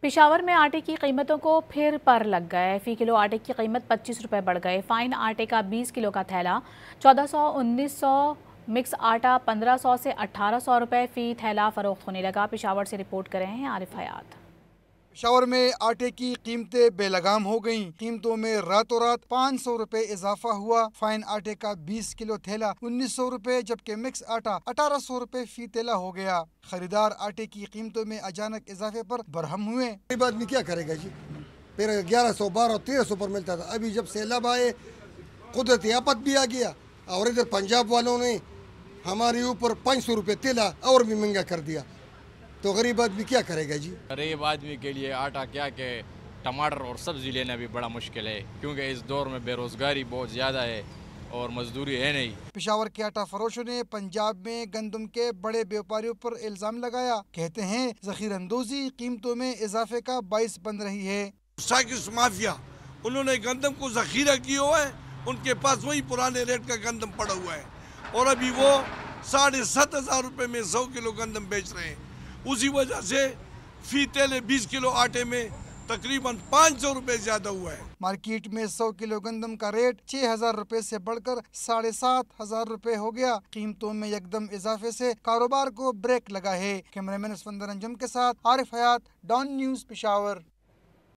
पिशावर में आटे की कीमतों को फिर पर लग गए। फी किलो आटे की कीमत 25 रुपये बढ़ गए। फाइन आटे का 20 किलो का थैला 1400-1900, मिक्स आटा 1500 से 1800 रुपये फी थैला फरोख्त होने लगा। पिशावर से रिपोर्ट कर रहे हैं आरिफ हयात। पेशावर में आटे की कीमतें बेलगाम हो गईं। कीमतों में रातों रात 500 रुपए इजाफा हुआ। फाइन आटे का 20 किलो थैला 1900 रुपए, जबकि मिक्स आटा 1800 रुपए फी थैला हो गया। खरीदार आटे की कीमतों में अचानक इजाफे पर बरहम हुए। गरीब आदमी क्या करेगा जी? फिर 1100, 1200, 1300 पर मिलता था। अभी जब सैलाब आए, कुदरती आफत भी आ गया और इधर पंजाब वालों ने हमारे ऊपर 500 रुपये तेला और भी महंगा कर दिया, तो गरीब आदमी क्या करेगा जी? गरीब आदमी के लिए आटा क्या कि टमाटर और सब्ज़ी लेना भी बड़ा मुश्किल है, क्योंकि इस दौर में बेरोज़गारी बहुत ज़्यादा है और मजदूरी है नहीं। पेशावर के आटा फरोशों ने पंजाब में गंदम के बड़े व्यापारियों पर इल्ज़ाम लगाया। कहते हैं ज़ख़ीर अंदोज़ी कीमतों में इजाफे का बाइस बन रही है। साकिस माफिया, उन्होंने गंदम को ज़ख़ीरा किया हुआ है, उनके पास वही पुराने रेट का गंदम पड़ा हुआ है और अभी वो 7,500 रुपये में 100 किलो गंदम बेच रहे हैं। उसी वजह से फी तेले 20 किलो आटे में तकरीबन 500 रुपये ज़्यादा हुआ है। मार्केट में 100 किलो गंदम का रेट 6,000 रुपए से बढ़कर 7,500 रुपए हो गया। कीमतों में एकदम इजाफे से कारोबार को ब्रेक लगा है। कैमरामैन असफंदर अंजुम के साथ आरिफ हयात, डॉन न्यूज़, पेशावर।